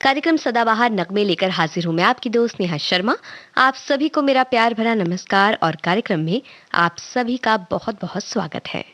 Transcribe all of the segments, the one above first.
कार्यक्रम सदाबहार नगमे लेकर हाजिर हूं मैं आपकी दोस्त नेहा शर्मा। आप सभी को मेरा प्यार भरा नमस्कार और कार्यक्रम में आप सभी का बहुत बहुत स्वागत है।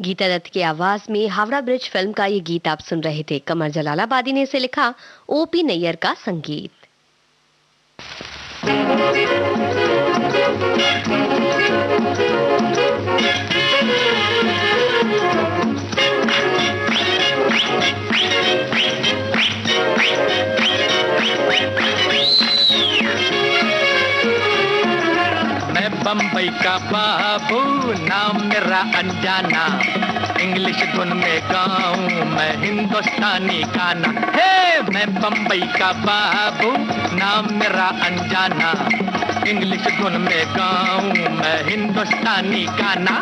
गीता दत्त की आवाज में हावड़ा ब्रिज फिल्म का ये गीत आप सुन रहे थे। कमर जलालाबादी ने इसे लिखा, ओपी नैयर का संगीत। मैं बम्बई का बाबू, नाम मेरा अनजाना, इंग्लिश धुन में गाऊं मैं हिंदुस्तानी गाना। हे मैं बम्बई का बाबू, नाम मेरा अनजाना। इंग्लिश धुन में गाऊं मैं हिंदुस्तानी गाना,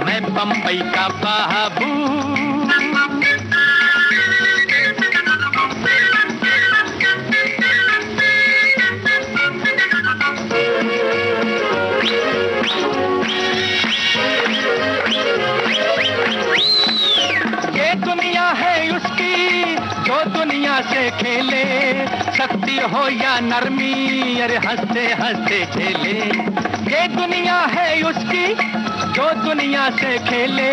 मैं बम्बई का बाबू। दुनिया से खेले, शक्ति हो या नरमी, अरे हंसते हंसते खेले। ये दुनिया है उसकी जो दुनिया से खेले,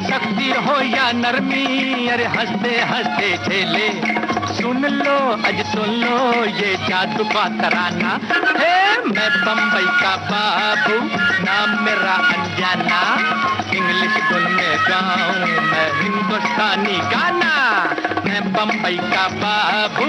शक्ति हो या नरमी, अरे हंसते हंसते खेले। सुन लो अज सुन लो ये जादू का तराना। हे मैं बम्बई का बाबू, नाम मेरा अनजाना। इंग्लिश धुन में गाऊं मैं हिंदुस्तानी गाना, मैं बम्बई का बाबू।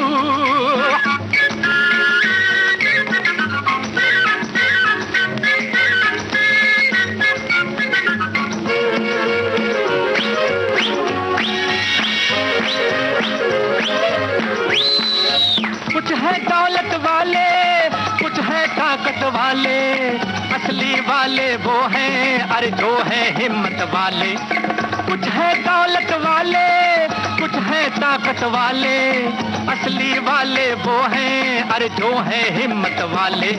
कुछ है दौलत वाले, कुछ है ताकत वाले, असली वाले वो हैं, अरे जो है हिम्मत वाले। कुछ है दौलत वाले, कुछ है ताकत वाले, असली वाले वो हैं, अरे जो है हिम्मत वाले।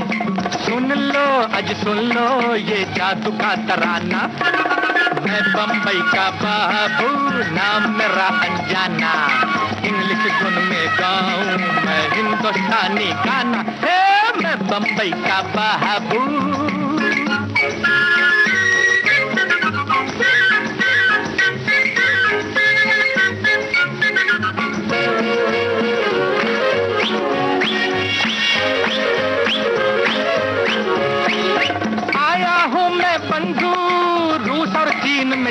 सुन लो अज सुन लो ये जादू का तराना। मैं बम्बई का बाबू, नाम मेरा अनजाना। इंग्लिश धुन में गाऊं मैं हिंदुस्तानी गाना। हे मैं बम्बई का बाबू।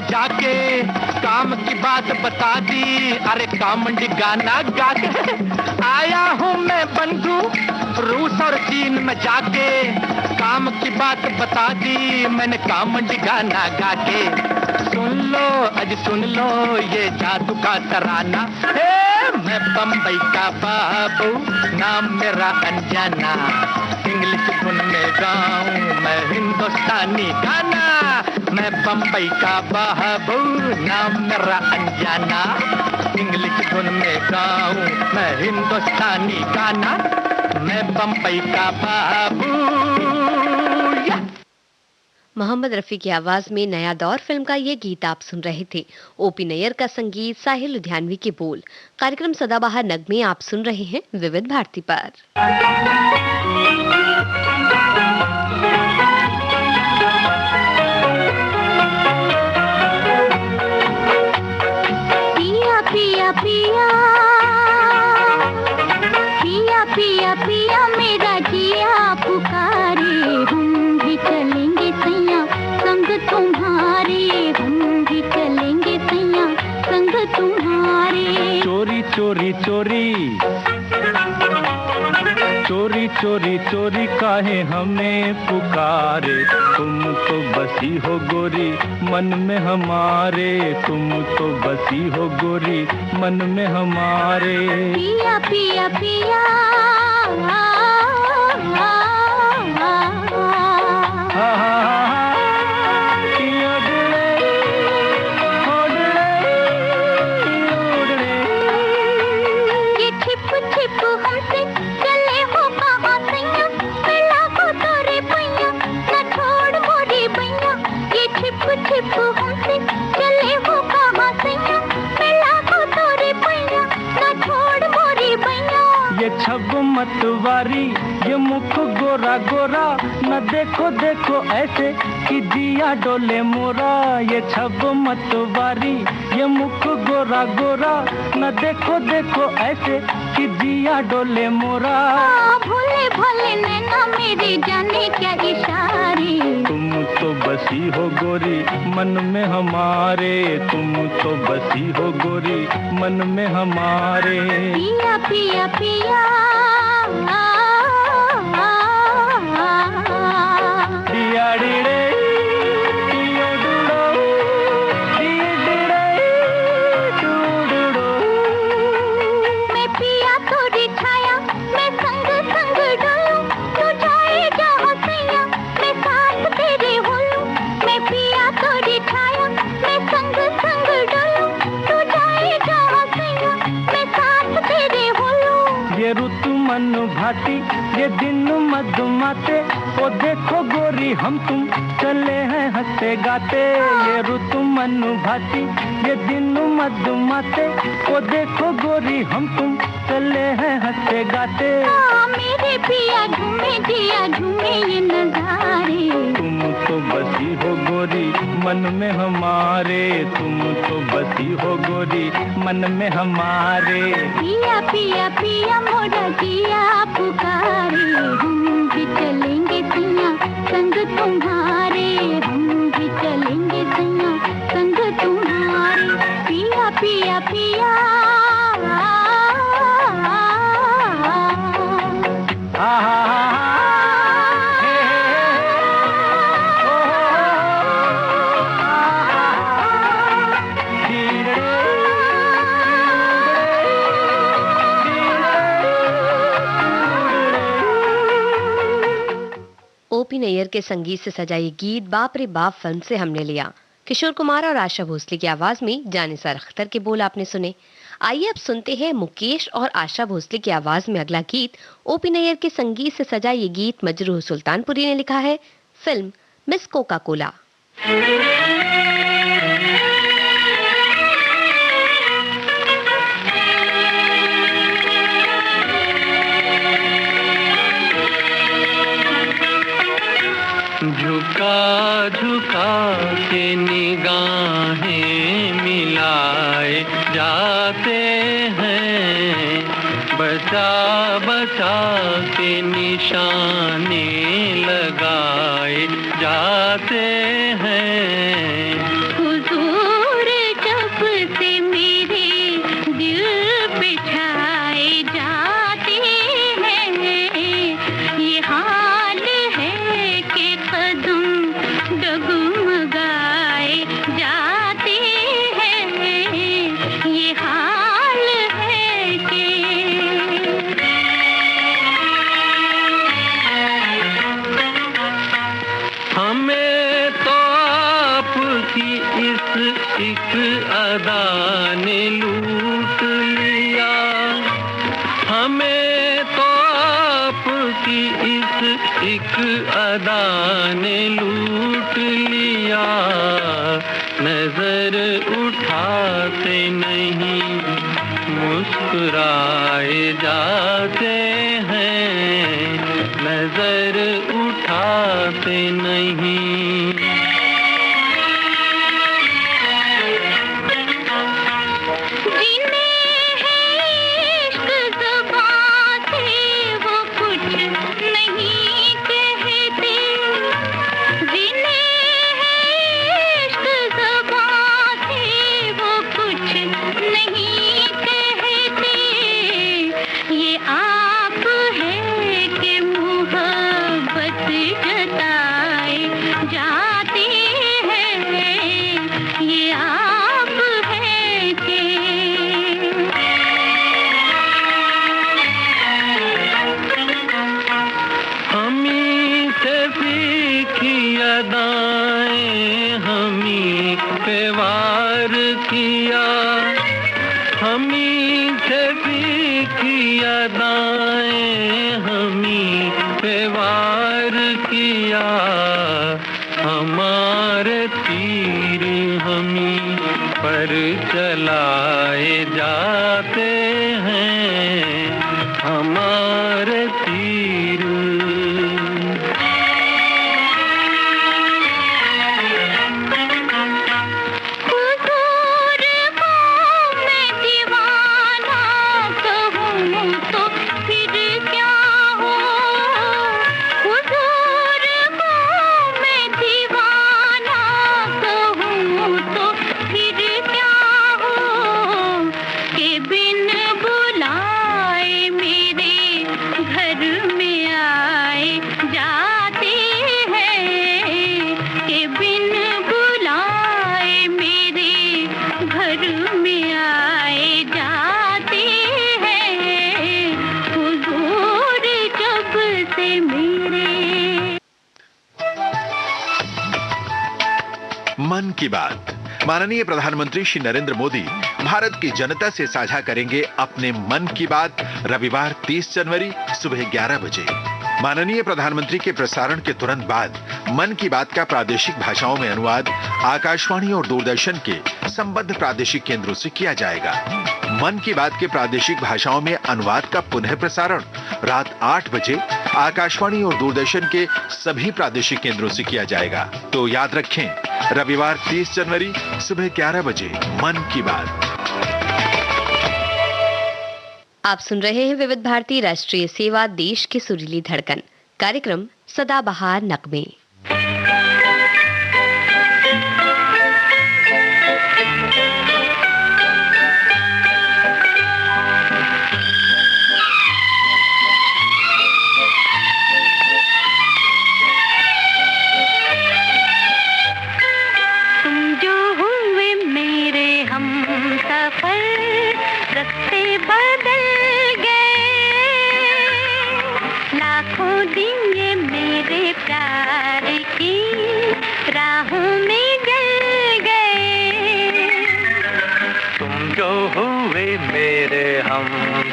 जाके काम की बात बता दी, अरे कामंडी गाना गा के आया हूँ मैं बंधु। रूस और चीन में जाके काम की बात बता दी, मैंने कामंडी गाना गा के। सुन लो अज सुन लो ये जादू का तराना। हे मैं बम्बई का बाबू, नाम मेरा अनजाना। इंग्लिश धुन में गाऊं मैं हिंदुस्तानी गाना, मैं बम्बई का बाबू, नाम मेरा अनजाना। इंग्लिश धुन में गाऊं मैं हिंदुस्तानी गाना, मैं बम्बई का बाबू। मोहम्मद रफी की आवाज में नया दौर फिल्म का ये गीत आप सुन रहे थे। ओपी नैयर का संगीत, साहिल लुधियानवी के बोल। कार्यक्रम सदाबहार नगमे आप सुन रहे हैं विविध भारती पर। पिया पिया पिया पिया पिया पिया मेरा जिया पुकारे, हम भी चलेंगे सैया संग तुम्हारे, हम भी चलेंगे सैया संग तुम्हारे। चोरी चोरी चोरी चोरी चोरी चोरी काहे हमें पुकारे, तुम तो बसी हो गोरी मन में हमारे, तुम तो बसी हो गोरी मन में हमारे। पिया पिया पिया मतवारी ये मुख गोरा गोरा, न देखो देखो ऐसे कि जिया डोले मोरा। ये छब मतवारी ये मुख गोरा गोरा, न देखो देखो ऐसे कि जिया डोले मोरा। भोले भोले नैना मेरी जाने क्या इशारे, तुम तो बसी हो गोरी मन में हमारे, तुम तो बसी हो गोरी मन में हमारे। पिया पिया पिया दिया डिड़े दिया डुड़ो दिया डिड़े मन भाती ये दिन मधुमाते, ओ देखो गोरी हम तुम चले हैं हंसते गाते। ये ऋतु मन भाती ये दिन मधुमाते, ओ देखो गोरी हम तुम चले हैं हंसते गाते। मेरे पिया झूमे जिया झूमे ये नजारे, तुम तो बसी हो गोरी मन में हमारे, तुम तो बसी हो गोरी मन में हमारे। पिया पिया पिया मोरा जिया पुकारे, हम भी चलेंगे सैया संग तुम्हारे, हम भी चलेंगे सैया संग तुम्हारे। पिया पिया पिया ओपी नैयर के संगीत से सजा ये गीत बाप रे बाप फिल्म से हमने लिया। किशोर कुमार और आशा भोसले की आवाज में जानिसार अख्तर के बोल आपने सुने। आइए अब सुनते हैं मुकेश और आशा भोसले की आवाज में अगला गीत। ओपी नैयर के संगीत से सजा ये गीत मजरूह सुल्तानपुरी ने लिखा है, फिल्म मिस कोका कोला। झुका झुका के निगाहें मिलाए जाते हैं, बचा बचा के निशाने लगाए जाते हैं। हुजूर जब से मेरे दिल पे छाए जाते हैं, ये हाल है कि कदम डगमगाए जाते हैं, ये हाल है कि हमें तो आपकी इस एक अदा ने लूट लिया, हमें तो आपकी इस एक अदा ने लूट लिया। नजर उठाते नहीं मुस्कुराए जाते हैं, नजर उठाते नहीं। चलाए जाते हैं हमारे तीर। मन की बात माननीय प्रधानमंत्री श्री नरेंद्र मोदी भारत की जनता से साझा करेंगे अपने मन की बात रविवार 30 जनवरी सुबह 11 बजे। माननीय प्रधानमंत्री के प्रसारण के तुरंत बाद मन की बात का प्रादेशिक भाषाओं में अनुवाद आकाशवाणी और दूरदर्शन के संबद्ध प्रादेशिक केंद्रों से किया जाएगा। मन की बात के प्रादेशिक भाषाओं में अनुवाद का पुनः प्रसारण रात 8 बजे आकाशवाणी और दूरदर्शन के सभी प्रादेशिक केंद्रों से किया जाएगा। तो याद रखें, रविवार 30 जनवरी सुबह 11 बजे मन की बात। आप सुन रहे हैं विविध भारती राष्ट्रीय सेवा, देश की सुरीली धड़कन। कार्यक्रम सदाबहार नगमे।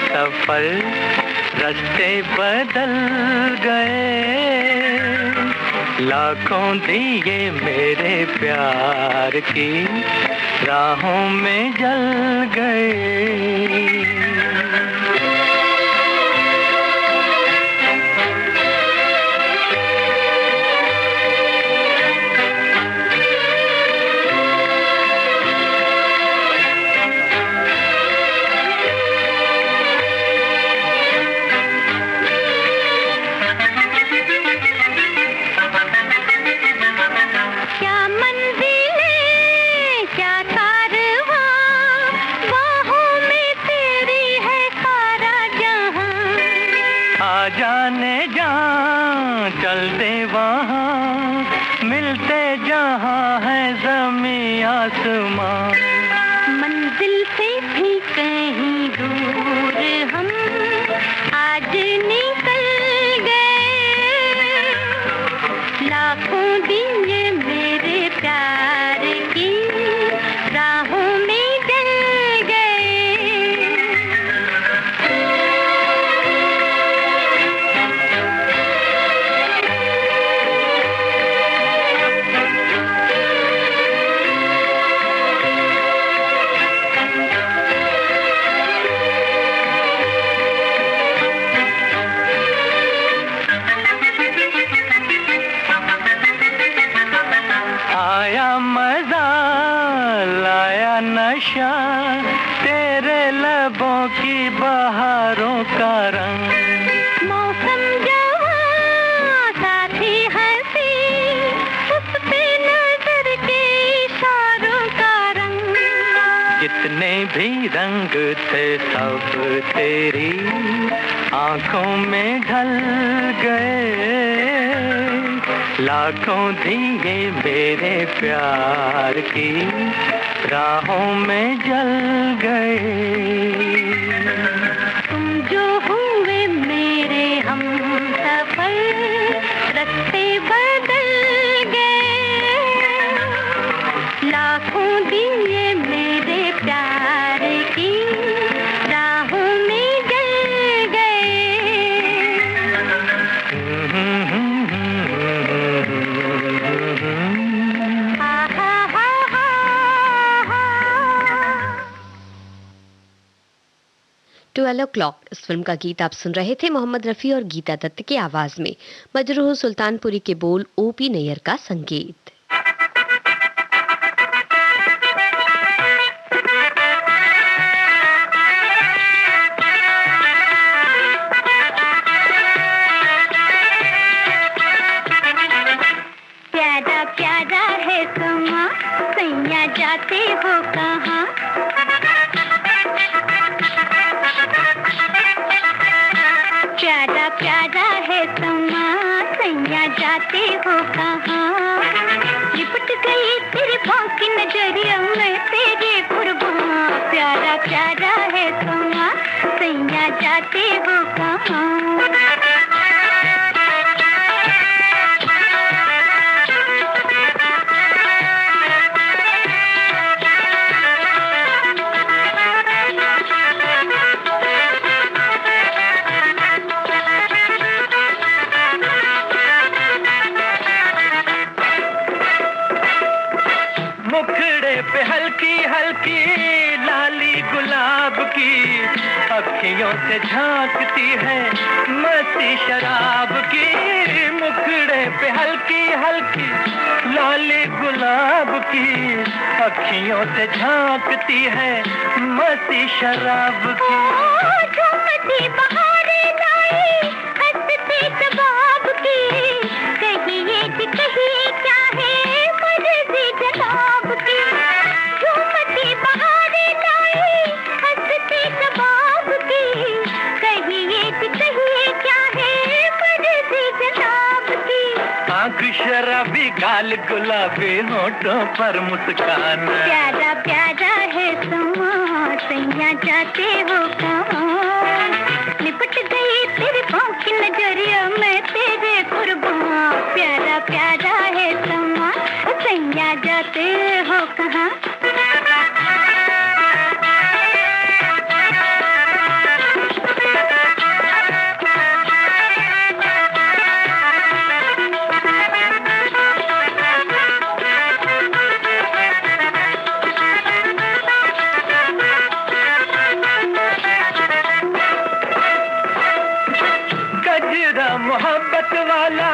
सफल रास्ते बदल गए, लाखों दिए मेरे प्यार की राहों में जल गए। मंजिल से भी कहीं दूर हम आज निकल गए, लाखों दिए मेरे प्यार की राहों में जल तेरे लबों की बहारों का रंग, मौसम जवां साथी हंसी, उस पे नजर के इशारों का रंग। जितने भी रंग थे सब तेरी आंखों में ढल गए, लाखों दिए मेरे प्यार की राहों में जल गए। तुम जो हुए मेरे हम सफर, रास्ते बदल गए, लाखों दिए मेरे प्यार की राहों में जल गए। ट्वेल्व ओ क्लॉक इस फिल्म का गीत आप सुन रहे थे मोहम्मद रफी और गीता दत्त की आवाज में। मजरूह सुल्तानपुरी के बोल, ओपी नैयर का संगीत। प्यारा प्यारा है समा, सैया जाते हो कहाँ? प्यारा प्यारा है समा, सैया जाते हो कहाँ? लिपट गई तेरी पाँव की नजरिया में तेरे कुर्बान। प्यारा प्यारा है समा, सैया जाते हो कहाँ? की, अखियों से झांकती है मस्ती शराब की, मुखड़े पे हल्की हल्की लाली गुलाब की, अखियों से झांकती है मस्ती शराब की। झूमती बहारें लाई हंसती सबाब की, कहिए कि कहिए क्या है मर्ज़ी जनाब की। झूमती बहारें लाई हंसती सबाब की, कहिए कि कहिए क्या है मर्ज़ी जनाब की। आँख शराबी गाल गुलाबी होठों पर मुस्कान, प्यारा प्यारा है समा सैया जाते हो कहाँ, लिपट गई तेरे पाँव की नजरिया मैं तेरे कुर्बान। प्यारा प्यारा है समा सैया जाते हो कहाँ। मोहब्बत वाला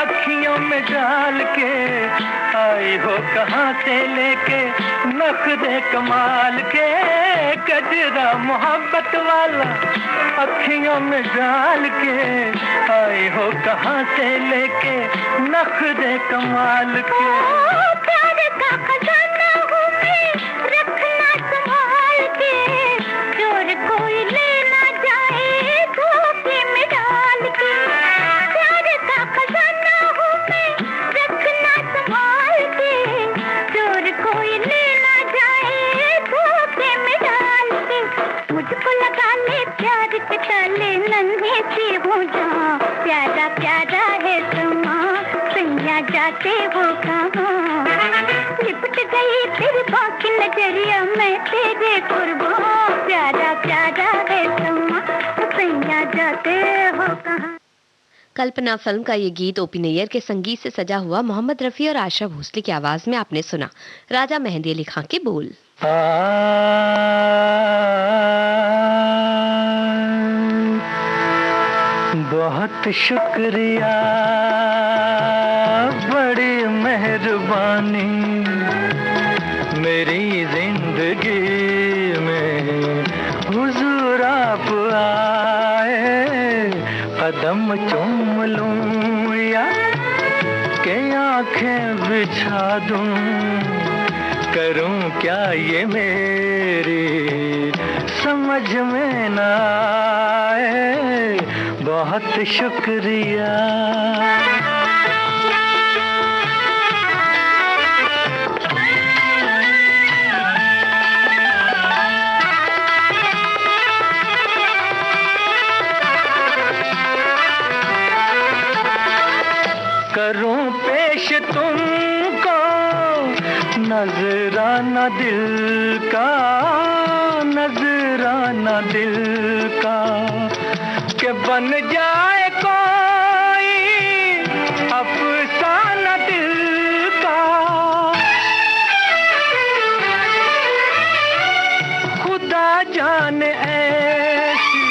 अखियों में डाल के आई हो कहाँ से लेके नखरे कमाल के, गजरा मोहब्बत वाला अखियों में डाल के आई हो कहाँ से लेके नखरे कमाल के। प्यार का खजाना हूँ मैं रखना संभाल के, चोर कोई ले ना जाए धोखे में डाल के। प्यार का खजाना हूँ मैं रखना संभाल के, चोर कोई ले ना जाए धोखे में डाल के। मुझको लगा ले प्यार के ताले नन्हे से हो जा, प्यारा प्यारा है समा सैया जाते हो कहाँ, लिपट गई तेरी बाकी नजरिया मैं तेरे कुर्बान। प्यारा प्यारा है समा सैया जाते हो कहाँ। कल्पना फिल्म का ये गीत ओपी नैयर के संगीत से सजा हुआ मोहम्मद रफी और आशा भोसले की आवाज में आपने सुना। राजा मेहंदी अली खां के बोल। बहुत शुक्रिया, बड़ी मेहरबानी, मेरी जिंदगी में हुजूर आप आए, कदम चूम लूं या के आंखें बिछा दूं, करूं क्या ये मेरी समझ में न आए, बहुत शुक्रिया। करूं पेश तुमको नजराना दिल का, नजराना दिल का, के बन जाए कोई अफसाना दिल का। खुदा जाने ऐसी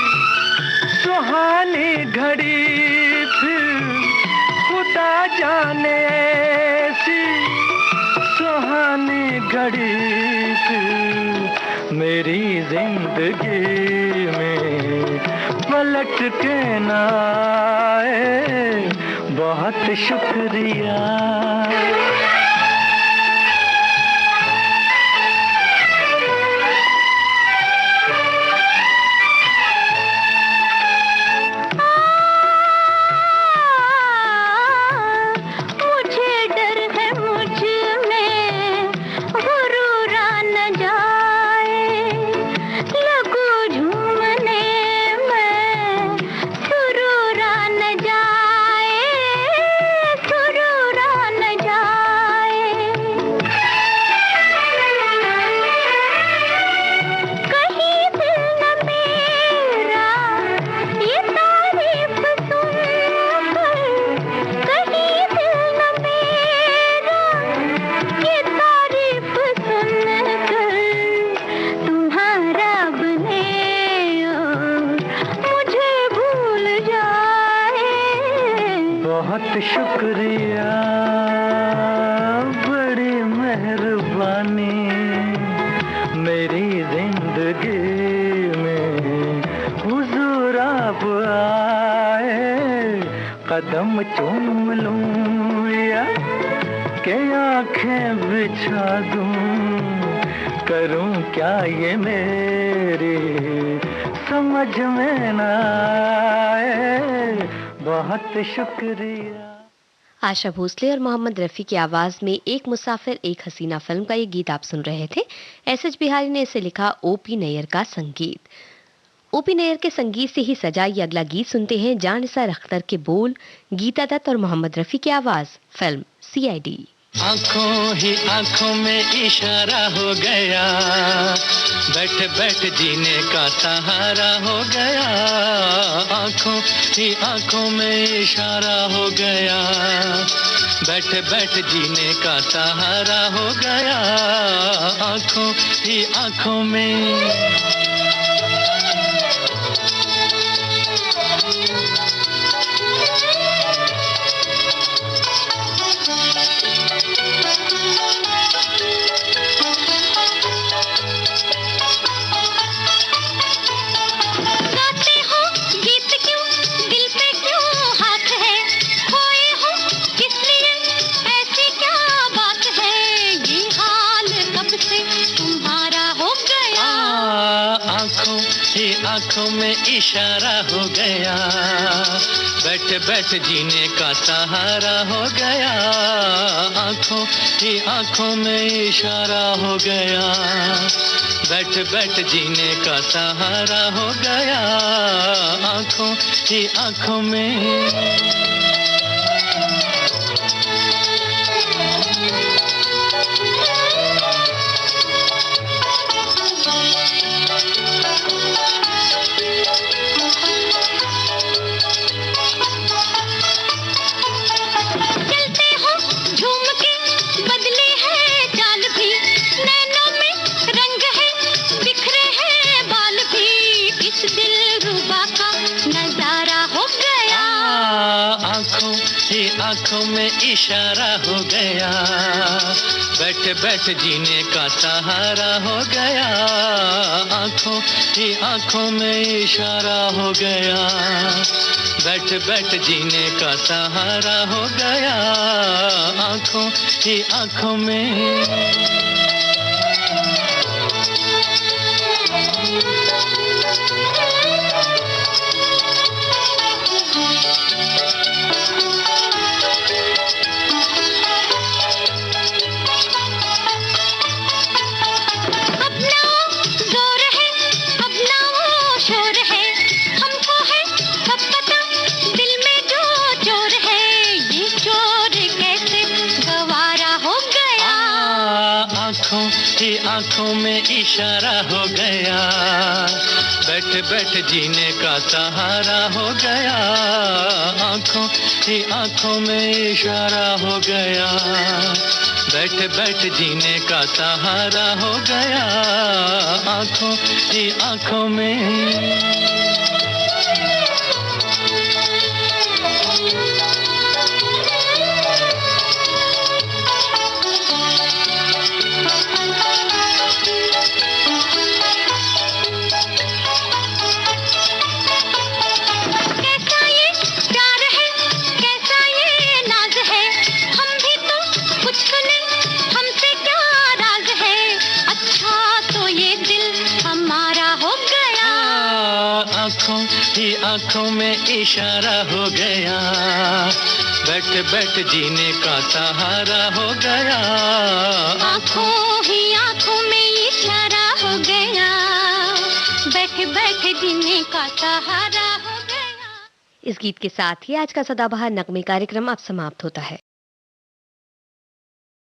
सुहानी घड़ी फिर, खुदा जाने ऐसी सुहानी घड़ी फिर मेरी जिंदगी में पलट के न आए, बहुत शुक्रिया। कदम चूम लूं या के आंखें बिछा दूं, करूं क्या ये मेरी समझ में ना आए, बहुत शुक्रिया। आशा भोसले और मोहम्मद रफ़ी की आवाज में एक मुसाफिर एक हसीना फिल्म का ये गीत आप सुन रहे थे। एस.एच. बिहारी ने इसे लिखा, ओपी नैयर का संगीत। ओपी नैयर के संगीत से ही सजा ये अगला गीत सुनते हैं। जानिसार अख्तर के बोल, गीता दत्त और मोहम्मद रफ़ी की आवाज, फिल्म CID। आंखों ही आंखों में इशारा हो गया, बैठ बैठ जीने का सहारा हो गया। आंखों ही आंखों में इशारा हो गया, बैठ बैठ जीने का सहारा हो गया। आंखों ही आंखों में आंखों में इशारा हो गया, बैठ बैठ जीने का सहारा हो गया। आंखों ही आंखों में इशारा हो गया, बैठ बैठ जीने का सहारा हो गया। आंखों ही आंखों में आंखों में इशारा हो गया, बैठ बैठ जीने का सहारा हो गया। आंखों ही आंखों में इशारा हो गया, बैठ बैठ जीने का सहारा हो गया। आंखों ही आंखों में आंखों में इशारा हो गया, बैठ बैठ जीने का सहारा हो गया। आंखों ही आंखों में इशारा हो गया, बैठ बैठ जीने का सहारा हो गया। आंखों ही आंखों में आंखों में इशारा हो गया, बैठ बैठ जीने का सहारा हो गया। आंखों ही आंखों में इशारा हो गया, बैठ बैठ जीने का सहारा हो गया। इस गीत के साथ ही आज का सदाबहार नगमे कार्यक्रम अब समाप्त होता है।